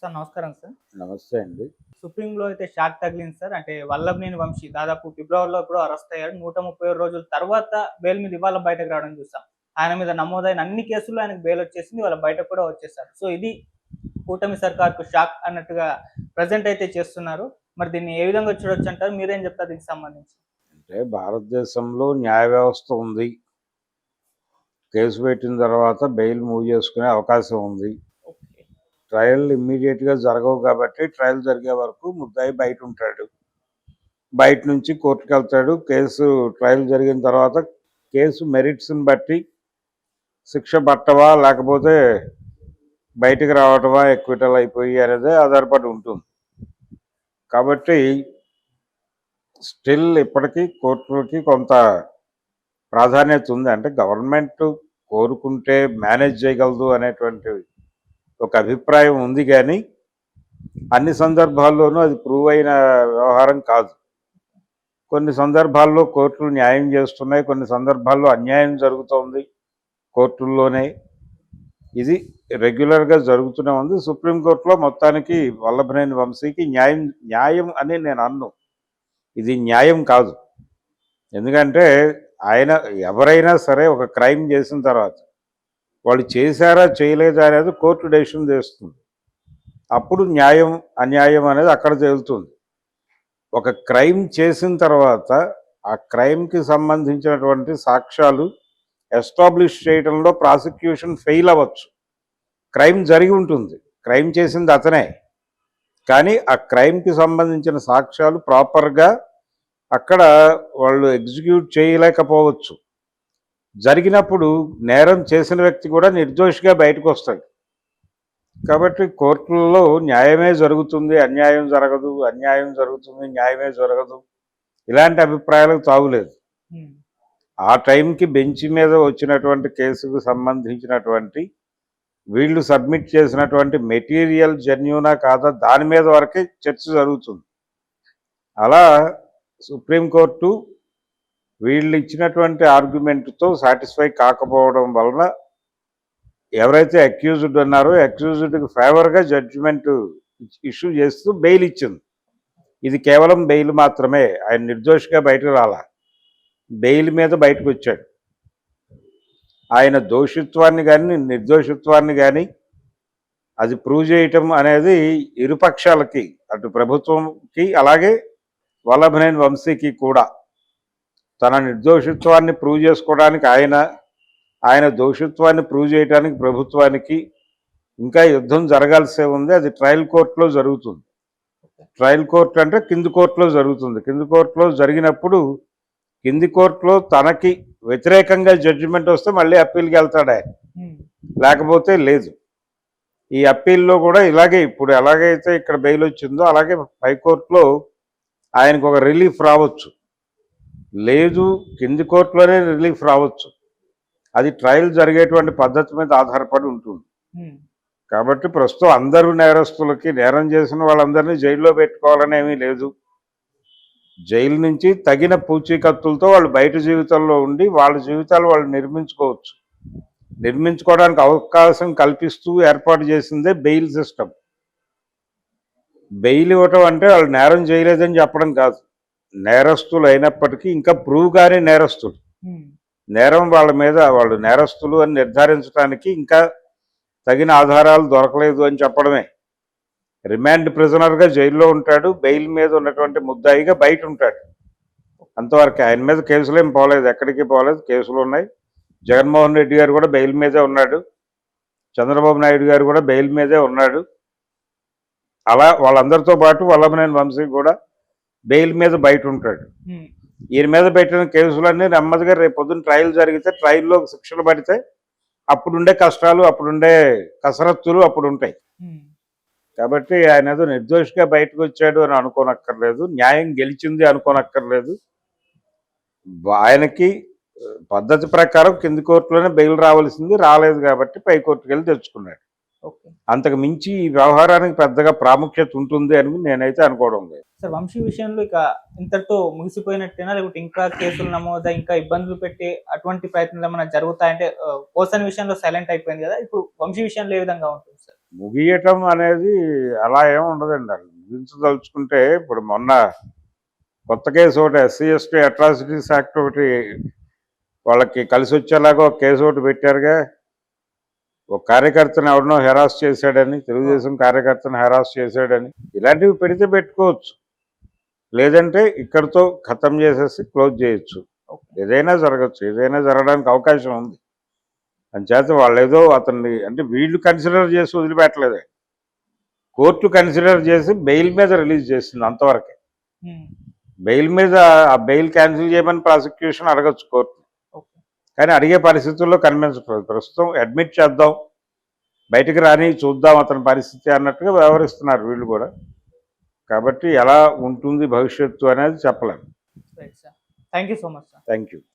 Sir నమస్కారం sir. నమస్తే అండి. సుప్రీంలో అయితే షాక్ తగిలింది సార్. అంటే వల్లభనేని వంశీ దాదాపు ఫిబ్రవరిలో ఎప్పుడో అరెస్ట్ అయ్యాడు. 137 రోజుల తర్వాత బెయిల్ మీద ఇవాళ బయటకు రావడం చూసాం. ఆయన మీద నమోదైన అన్ని కేసుల్లో ఆయనకు బెయిల్ వచ్చేసింది. ఇవాళ బయటకు కూడా వచ్చేసారు. సో ఇది కూటమి సర్కార్‌కు షాక్ అన్నట్టుగా ప్రెజెంట్ అయితే చేస్తున్నారు. మరి దీన్ని ఏ విధంగా చూడొచ్చంటారు? మీరేం చెప్తారు దీనికి సంబంధించి? అంటే భారతదేశంలో న్యాయ వ్యవస్థ ఉంది. కేసు పెట్టిన తర్వాత బెయిల్ మూవ్ చేసుకునే అవకాశం ఉంది. ఓకే. ట్రయల్ ఇమ్మీడియేట్‌గా జరగవు కాబట్టి ట్రయల్ జరిగే వరకు ముద్దాయి బయటుంటాడు. బయట నుంచి కోర్టుకెళ్తాడు. కేసు ట్రయల్ జరిగిన తర్వాత కేసు మెరిట్స్‌ని బట్టి శిక్ష పట్టవా లేకపోతే బయటికి రావటమా ఎక్విటల్ అయిపోయి అనేది ఆధారపడి ఉంటుంది. కాబట్టి స్టిల్ ఇప్పటికీ కోర్టులకి కొంత ప్రాధాన్యత ఉంది. అంటే గవర్నమెంట్ కోరుకుంటే మేనేజ్ చేయగలదు అనేటువంటి ఒక అభిప్రాయం ఉంది, కానీ అన్ని సందర్భాల్లోనూ అది ప్రూవ్ అయిన వ్యవహారం కాదు. కొన్ని సందర్భాల్లో కోర్టులు న్యాయం చేస్తున్నాయి, కొన్ని సందర్భాల్లో అన్యాయం జరుగుతోంది కోర్టుల్లోనే. ఇది రెగ్యులర్గా జరుగుతూనే ఉంది. సుప్రీంకోర్టులో మొత్తానికి వల్లభనేని వంశీకి న్యాయం అని నేను అన్ను. ఇది న్యాయం కాదు. ఎందుకంటే ఆయన ఎవరైనా సరే ఒక క్రైమ్ చేసిన తర్వాత వాళ్ళు చేశారా చేయలేదా అనేది కోర్టు డెసిషన్ చేస్తుంది. అప్పుడు న్యాయం అన్యాయం అనేది అక్కడ తేలుతుంది. ఒక క్రైమ్ చేసిన తర్వాత ఆ క్రైమ్కి సంబంధించినటువంటి సాక్ష్యాలు ఎస్టాబ్లిష్ చేయడంలో ప్రాసిక్యూషన్ ఫెయిల్ అవ్వచ్చు. క్రైమ్ జరిగి ఉంటుంది, క్రైమ్ చేసింది అతనే, కానీ ఆ క్రైమ్కి సంబంధించిన సాక్ష్యాలు ప్రాపర్గా అక్కడ వాళ్ళు ఎగ్జిక్యూట్ చేయలేకపోవచ్చు. జరిగినప్పుడు నేరం చేసిన వ్యక్తి కూడా నిర్దోషిగా బయటకు వస్తాడు. కాబట్టి కోర్టులలో న్యాయమే జరుగుతుంది, అన్యాయం జరగదు, అన్యాయం జరుగుతుంది, న్యాయమే జరగదు, ఇలాంటి అభిప్రాయాలకు తావులేదు. ఆ టైంకి బెంచ్ మీద వచ్చినటువంటి కేసుకు సంబంధించినటువంటి వీళ్ళు సబ్మిట్ చేసినటువంటి మెటీరియల్ జెన్యూనా కాదా దాని మీద వరకే చర్చ జరుగుతుంది. అలా సుప్రీంకోర్టు వీళ్ళు ఇచ్చినటువంటి ఆర్గ్యుమెంట్తో సాటిస్ఫై కాకపోవడం వలన ఎవరైతే అక్యూజ్డ్ ఉన్నారో అక్యూజ్డ్కి ఫేవర్గా జడ్జిమెంట్ ఇష్యూ చేస్తూ బెయిల్ ఇచ్చింది. ఇది కేవలం బెయిల్ మాత్రమే, ఆయన నిర్దోషిగా బయటకు రాలా, బెయిల్ మీద బయటకు వచ్చాడు. ఆయన దోషిత్వాన్ని కానీ నిర్దోషిత్వాన్ని కానీ అది ప్రూవ్ చేయటం అనేది ఇరుపక్షాలకి, అటు ప్రభుత్వంకి అలాగే వల్లభనేని వంశీకి కూడా తన నిర్దోషిత్వాన్ని ప్రూవ్ చేసుకోవడానికి ఆయన దోషిత్వాన్ని ప్రూవ్ చేయడానికి ప్రభుత్వానికి ఇంకా యుద్ధం జరగాల్సి ఉంది. అది ట్రయల్ కోర్టులో జరుగుతుంది. ట్రయల్ కోర్టు అంటే కింది కోర్టులో జరుగుతుంది. కింది కోర్టులో జరిగినప్పుడు కింది కోర్టులో తనకి వ్యతిరేకంగా జడ్జిమెంట్ వస్తే మళ్ళీ అప్పీల్కి వెళ్తాడు ఆయన, లేకపోతే లేదు. ఈ అప్పీల్లో కూడా ఇలాగే ఇప్పుడు ఎలాగైతే ఇక్కడ బెయిల్ వచ్చిందో అలాగే హైకోర్టులో ఆయనకు ఒక రిలీఫ్ రావచ్చు, లేదు కింది కోర్టులోనే రిలీఫ్ రావచ్చు. అది ట్రయల్ జరిగేటువంటి పద్ధతి మీద ఆధారపడి ఉంటుంది. కాబట్టి ప్రస్తుతం అందరూ నేరస్తులకి, నేరం చేసిన వాళ్ళందరినీ జైల్లో పెట్టుకోవాలని ఏమీ లేదు. జైలు నుంచి తగిన పూచీకత్తులతో వాళ్ళు బయట జీవితంలో ఉండి వాళ్ళ జీవితాలు వాళ్ళు నిర్మించుకోవడానికి అవకాశం కల్పిస్తూ ఏర్పాటు చేసిందే బెయిల్ సిస్టమ్. బెయిల్ ఇవ్వటం అంటే వాళ్ళు నేరం చేయలేదని చెప్పడం కాదు. నేరస్తులు అయినప్పటికీ ఇంకా ప్రూవ్ కానీ నేరస్తులు, నేరం వాళ్ళ మీద వాళ్ళు నేరస్తులు అని నిర్ధారించడానికి ఇంకా తగిన ఆధారాలు దొరకలేదు అని చెప్పడమే. రిమాండ్ ప్రిజనర్గా జైల్లో ఉంటాడు, బెయిల్ మీద ఉన్నటువంటి ముద్దాయిగా బయట ఉంటాడు, అంతవరకు. ఆయన మీద కేసులు ఏం పోలేదు, ఎక్కడికి పోలేదు, కేసులు ఉన్నాయి. జగన్మోహన్ రెడ్డి గారు కూడా బెయిల్ మీదే ఉన్నాడు, చంద్రబాబు నాయుడు గారు కూడా బెయిల్ మీదే ఉన్నాడు. అలా వాళ్ళందరితో పాటు వల్లభనేని వంశీ కూడా బెయిల్ మీద బయట ఉంటాడు. ఈయన మీద పెట్టిన కేసులన్నీ నెమ్మదిగా రేపు పొద్దున్న ట్రయల్ జరిగితే, ట్రయల్లో శిక్షలు పడితే అప్పుడుండే కష్టాలు, అప్పుడుండే కసరత్తులు అప్పుడు ఉంటాయి. కాబట్టి ఆయన ఏదో నిర్దోషిగా బయటకు వచ్చాడు అని అనుకోనక్కర్లేదు, న్యాయం గెలిచింది అనుకోనక్కర్లేదు. ఆయనకి పద్ధతి ప్రకారం కింది కోర్టులోనే బెయిల్ రావాల్సింది, రాలేదు కాబట్టి పై కోర్టుకు వెళ్ళి తెచ్చుకున్నాడు. అంతకు మించి ఈ వ్యవహారానికి పెద్దగా ప్రాముఖ్యత ఉంటుంది అని నేనైతే అనుకోవడం లేదు. సార్ వంశీ విషయంలో ఇక ఇంతటితో ముగిసిపోయినట్టేనా, లేకపోతే ఇంకా కేసులు నమోదా, ఇంకా ఇబ్బందులు పెట్టే అటువంటి ప్రయత్నాలు ఏమైనా జరుగుతాయంటే? పోసన్ విషయంలో సైలెంట్ అయిపోయింది కదా, ఇప్పుడు వంశీ విషయంలో ఏ విధంగా ఉంటుంది సార్? ముగియటం అనేది అలా ఏమి ఉండదండి. అది ముగించదలుచుకుంటే ఇప్పుడు మొన్న కొత్త కేసు ఒకటి ఎస్సీ ఎస్టీ అట్రాసిటీస్ యాక్ట్ ఒకటి వాళ్ళకి కలిసి వచ్చేలాగా ఒక కేసు ఒకటి పెట్టారుగా. ఒక కార్యకర్తను ఎవరినో హెరాస్ చేశాడని, తెలుగుదేశం కార్యకర్తను హెరాస్ చేశాడని, ఇలాంటివి పెడితే పెట్టుకోవచ్చు. లేదంటే ఇక్కడితో ఖతం చేసేసి క్లోజ్ చేయొచ్చు. ఏదైనా జరగచ్చు, ఏదైనా జరగడానికి అవకాశం ఉంది. అంచేత వాళ్ళు ఏదో అతన్ని అంటే వీళ్ళు కన్సిడర్ చేసి వదిలిపెట్టలేదే, కోర్టు కన్సిడర్ చేసి బెయిల్ మీద రిలీజ్ చేసింది అంతవరకే. బెయిల్ మీద ఆ బెయిల్ క్యాన్సిల్ చేయమని ప్రాసిక్యూషన్ అడగచ్చు కోర్టు, కానీ అడిగే పరిస్థితుల్లో కనిపించట్లేదు. ప్రస్తుతం అడ్మిట్ చేద్దాం, బయటికి రాని చూద్దాం అతని పరిస్థితి అన్నట్టుగా వ్యవహరిస్తున్నారు వీళ్ళు కూడా. కాబట్టి ఎలా ఉంటుంది భవిష్యత్తు అనేది చెప్పలేము. Thank you so much sir. Thank you.